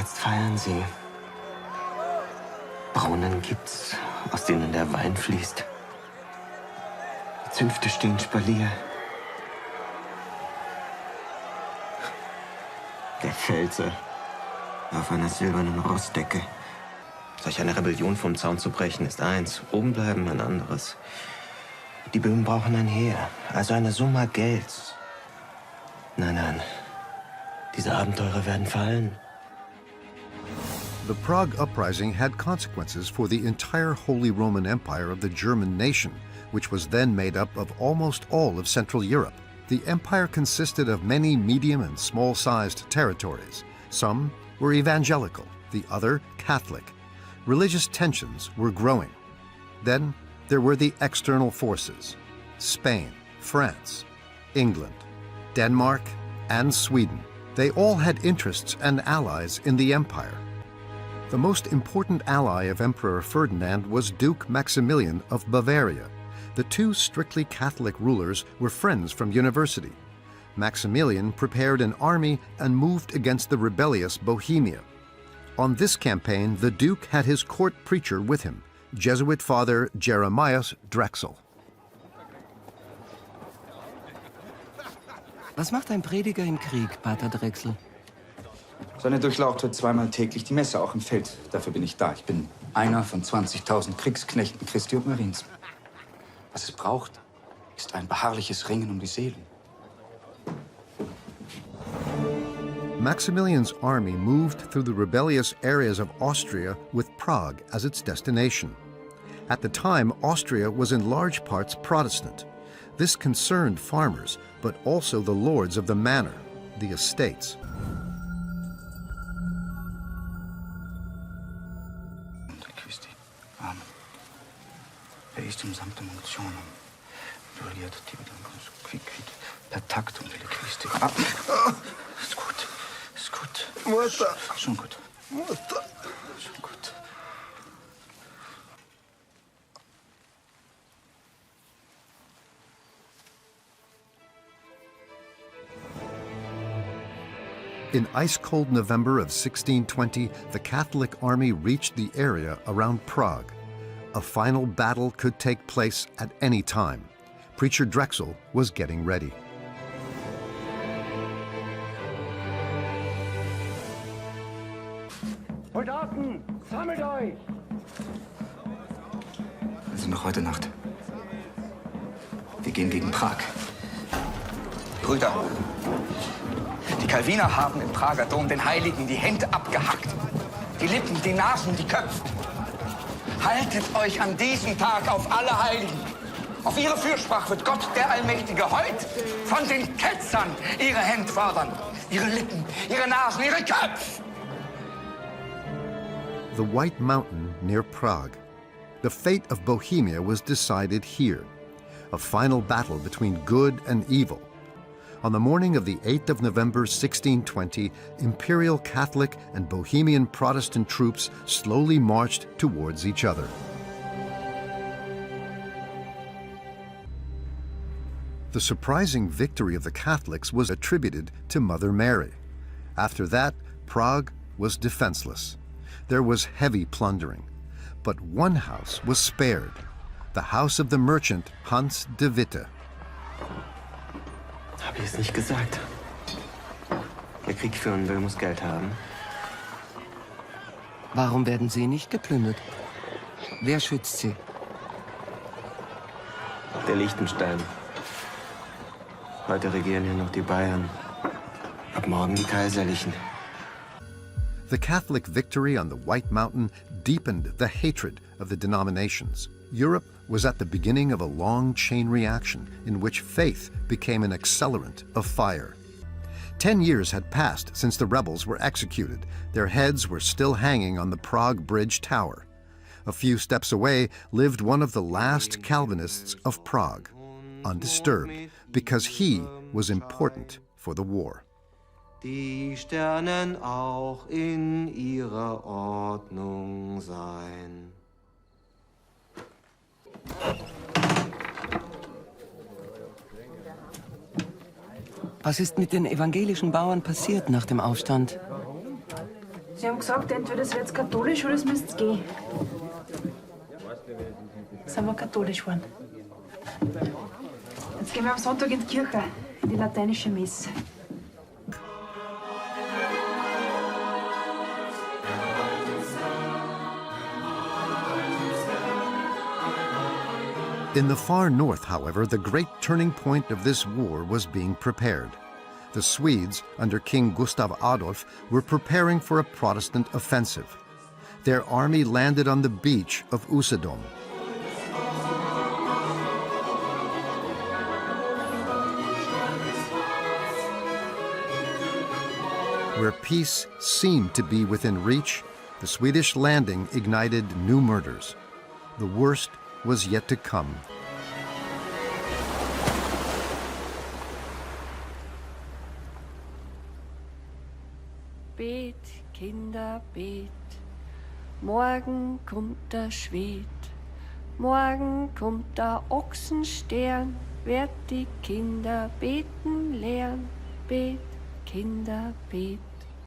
Jetzt feiern sie. Brunnen gibt's, aus denen der Wein fließt. Die Zünfte stehen Spalier. Der Pfälzer auf einer silbernen Rostdecke. Solch eine Rebellion vom Zaun zu brechen ist eins, oben bleiben ein anderes. Die Böhmen brauchen ein Heer, also eine Summe Gelds. Nein, nein, diese Abenteurer werden fallen. The Prague Uprising had consequences for the entire Holy Roman Empire of the German nation, which was then made up of almost all of Central Europe. The empire consisted of many medium and small-sized territories. Some were evangelical, the other Catholic. Religious tensions were growing. Then there were the external forces: Spain, France, England, Denmark, and Sweden. They all had interests and allies in the empire. The most important ally of Emperor Ferdinand was Duke Maximilian of Bavaria. The two strictly Catholic rulers were friends from university. Maximilian prepared an army and moved against the rebellious Bohemia. On this campaign, the Duke had his court preacher with him, Jesuit Father Jeremias Drechsel. Was macht ein Prediger im Krieg, Pater Drechsel? Seine Durchlaucht hört zweimal täglich die Messe, auch im Feld. Dafür bin ich da. Ich bin einer von 20.000 Kriegsknechten Christi und Mariens. Was es braucht, ist ein beharrliches Ringen um die Seelen. Maximilian's army moved through the rebellious areas of Austria with Prague as its destination. At the time, Austria was in large parts Protestant. This concerned farmers, but also the lords of the manor, the estates. Ist gut, ist gut. Mutter. Schon gut. Mutter. Schon gut. In ice-cold November of 1620, the Catholic army reached the area around Prague. A final battle could take place at any time. Preacher Drechsel was getting ready. Soldaten, sammelt euch! Also noch heute Nacht. Wir gehen gegen Prag. Brüder, die Calviner haben im Prager Dom den Heiligen die Hände abgehackt. Die Lippen, die Nasen, die Köpfe. Haltet euch an diesem Tag auf alle Heiligen. Auf ihre Fürsprache wird Gott, der Allmächtige, heute von den Ketzern ihre Hände fordern. Ihre Lippen, ihre Nasen, ihre Köpfe. The White Mountain near Prague. The fate of Bohemia was decided here. A final battle between good and evil. On the morning of the 8th of November 1620, Imperial Catholic and Bohemian Protestant troops slowly marched towards each other. The surprising victory of the Catholics was attributed to Mother Mary. After that, Prague was defenseless. There was heavy plundering, but one house was spared, the house of the merchant Hans de Witte. Hab ich es nicht gesagt? Wer Krieg führen will, muss Geld haben. Warum werden sie nicht geplündert? Wer schützt sie? Der Liechtenstein. Heute regieren hier noch die Bayern. Ab morgen die Kaiserlichen. The Catholic victory on the White Mountain deepened the hatred of the denominations. Europe was at the beginning of a long chain reaction in which faith became an accelerant of fire. 10 years had passed since the rebels were executed. Their heads were still hanging on the Prague Bridge Tower. A few steps away lived one of the last Calvinists of Prague, undisturbed, because he was important for the war. Die Sternen auch in ihrer Ordnung sein. Was ist mit den evangelischen Bauern passiert nach dem Aufstand? Sie haben gesagt, entweder es wird katholisch oder es müsst gehen. Sind wir katholisch geworden. Jetzt gehen wir am Sonntag in die Kirche, in die lateinische Messe. In the far north, however, the great turning point of this war was being prepared. The Swedes, under King Gustav Adolf, were preparing for a Protestant offensive. Their army landed on the beach of Usedom. Where peace seemed to be within reach, the Swedish landing ignited new murders. The worst was yet to come. Bet, Kinder, bet, morgen kommt der Schwed, morgen kommt der Ochsenstern, werd die Kinder beten lernen, bet, Kinder, bet.